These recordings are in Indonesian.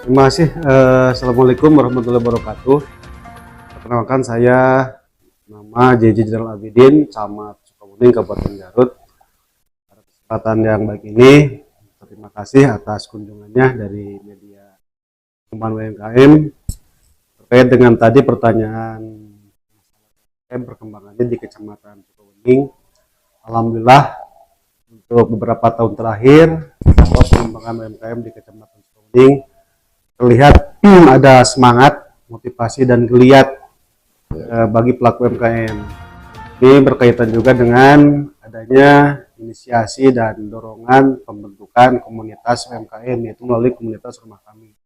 Terima kasih. Assalamualaikum warahmatullahi wabarakatuh. Perkenalkan saya nama JJ Jenderal Abidin, Camat Sukabumi, Kabupaten Garut. Pada kesempatan yang baik ini, terima kasih atas kunjungannya dari media pengembangan UMKM terkait dengan tadi pertanyaan perkembangannya di Kecamatan Sukabumi. Alhamdulillah untuk beberapa tahun terakhir pengembangan UMKM di Kecamatan Sukabumi terlihat ada semangat, motivasi dan geliat bagi pelaku UMKM. Ini berkaitan juga dengan adanya inisiasi dan dorongan pembentukan komunitas UMKM, yaitu melalui komunitas rumah kami.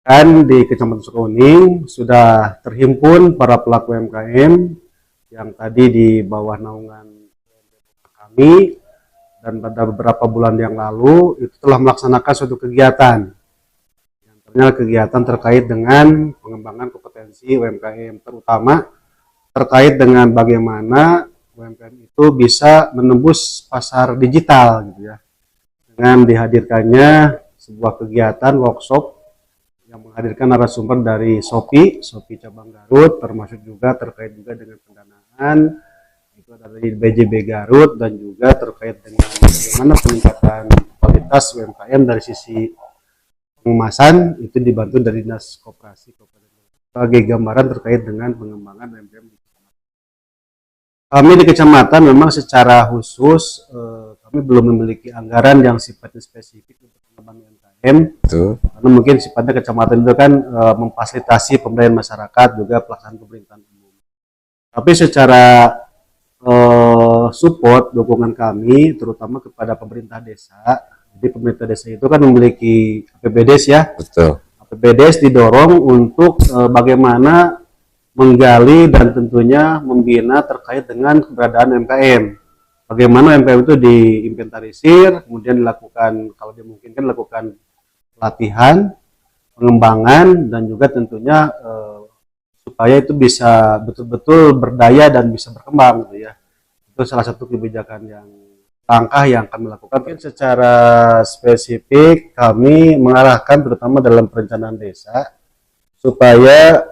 Dan di Kecamatan Sukabumi sudah terhimpun para pelaku UMKM yang tadi di bawah naungan kami, dan pada beberapa bulan yang lalu itu telah melaksanakan suatu kegiatan kegiatan terkait dengan pengembangan kompetensi UMKM, terutama terkait dengan bagaimana UMKM itu bisa menembus pasar digital gitu ya, dengan dihadirkannya sebuah kegiatan workshop yang menghadirkan narasumber dari Shopee cabang Garut, termasuk juga terkait juga dengan pendanaan itu dari BJB Garut, dan juga terkait dengan bagaimana peningkatan kualitas UMKM dari sisi pengemasan itu dibantu dari Dinas Koperasi sebagai gambaran terkait dengan pengembangan UMKM di kecamatan. Kami di kecamatan memang secara khusus kami belum memiliki anggaran yang sifatnya spesifik untuk pengembangan UMKM. Karena mungkin sifatnya kecamatan itu kan memfasilitasi pemberdayaan masyarakat juga pelaksanaan pemerintahan umum. Tapi secara support dukungan kami terutama kepada pemerintah desa. Jadi pemerintah desa itu kan memiliki APBDes ya. Betul. APBDes didorong untuk bagaimana menggali dan tentunya membina terkait dengan keberadaan UMKM. Bagaimana UMKM itu diinventarisir, kemudian dilakukan kalau dimungkinkan dilakukan pelatihan, pengembangan, dan juga tentunya supaya itu bisa betul-betul berdaya dan bisa berkembang gitu ya. Itu salah satu kebijakan langkah yang kami lakukan. Mungkin secara spesifik kami mengarahkan terutama dalam perencanaan desa supaya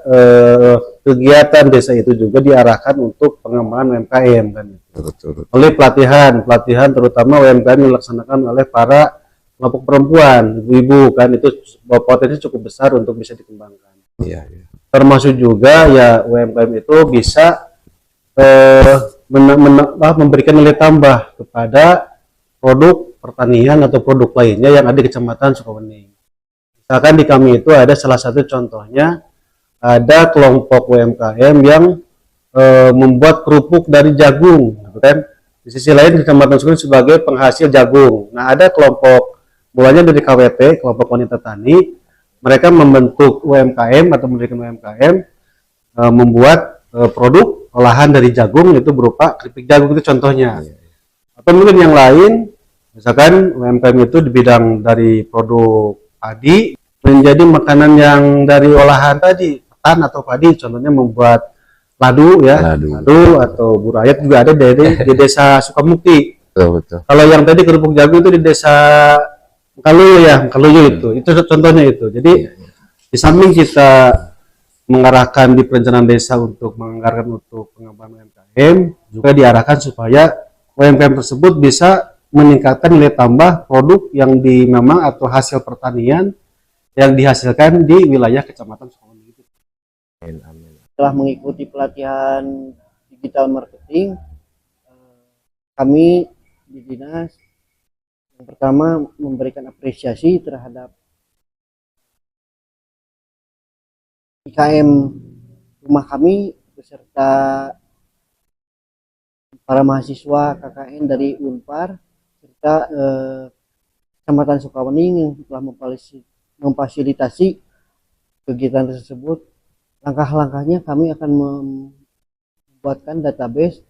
kegiatan desa itu juga diarahkan untuk pengembangan UMKM kan. Betul. Oleh pelatihan terutama UMKM yang dilaksanakan oleh para kelompok perempuan, ibu-ibu kan, itu potensi cukup besar untuk bisa dikembangkan. Iya. Termasuk juga ya UMKM itu bisa memberikan nilai tambah kepada produk pertanian atau produk lainnya yang ada di Kecamatan Sukabumi. Misalkan di kami itu ada salah satu contohnya, ada kelompok UMKM yang membuat kerupuk dari jagung, gitu kan. Di sisi lain Kecamatan Sukabumi sebagai penghasil jagung. Nah, ada kelompok mulanya dari KWT, kelompok wanita tani, mereka membentuk UMKM atau mendirikan UMKM membuat produk olahan dari jagung, itu berupa keripik jagung, itu contohnya. Atau mungkin yang lain, misalkan UMKM itu di bidang dari produk padi menjadi makanan yang dari olahan tadi, ketan atau padi, contohnya membuat ladu ya, ladu atau burayat juga ada di desa Sukamukti. Betul. Kalau yang tadi kerupuk jagung itu di desa Kaluyu itu contohnya itu. Jadi di samping kita mengarahkan di perencanaan desa untuk menganggarkan untuk pengembangan UMKM, juga diarahkan supaya UMKM tersebut bisa meningkatkan nilai tambah produk yang memang atau hasil pertanian yang dihasilkan di wilayah Kecamatan Sukabumi. Setelah mengikuti pelatihan digital marketing, kami di dinas yang pertama memberikan apresiasi terhadap IKM rumah kami beserta para mahasiswa KKN dari Unpar serta Kecamatan Sukabumi yang telah memfasilitasi kegiatan tersebut. Langkah-langkahnya kami akan membuatkan database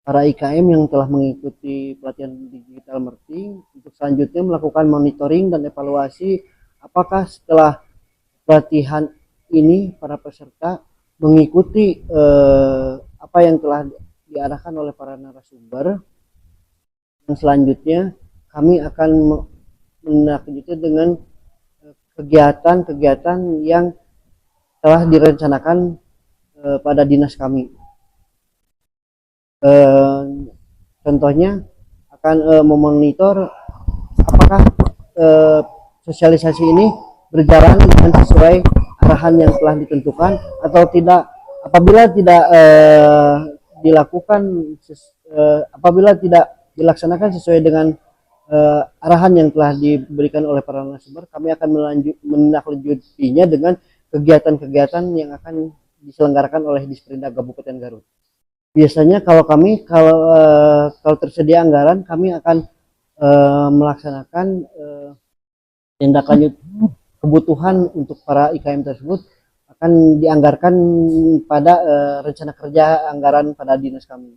para IKM yang telah mengikuti pelatihan digital marketing untuk selanjutnya melakukan monitoring dan evaluasi apakah setelah pelatihan ini para peserta mengikuti apa yang telah diarahkan oleh para narasumber. Dan selanjutnya kami akan menindaklanjuti dengan kegiatan-kegiatan yang telah direncanakan pada dinas kami. Contohnya akan memonitor apakah sosialisasi ini berjalan dengan sesuai arahan yang telah ditentukan atau tidak. Apabila tidak apabila tidak dilaksanakan sesuai dengan arahan yang telah diberikan oleh para narasumber, kami akan menindaklanjutinya dengan kegiatan-kegiatan yang akan diselenggarakan oleh Disperindak Kabupaten Garut. Biasanya kalau tersedia anggaran, kami akan melaksanakan tindak lanjut kebutuhan untuk para IKM tersebut akan dianggarkan pada rencana kerja anggaran pada dinas kami.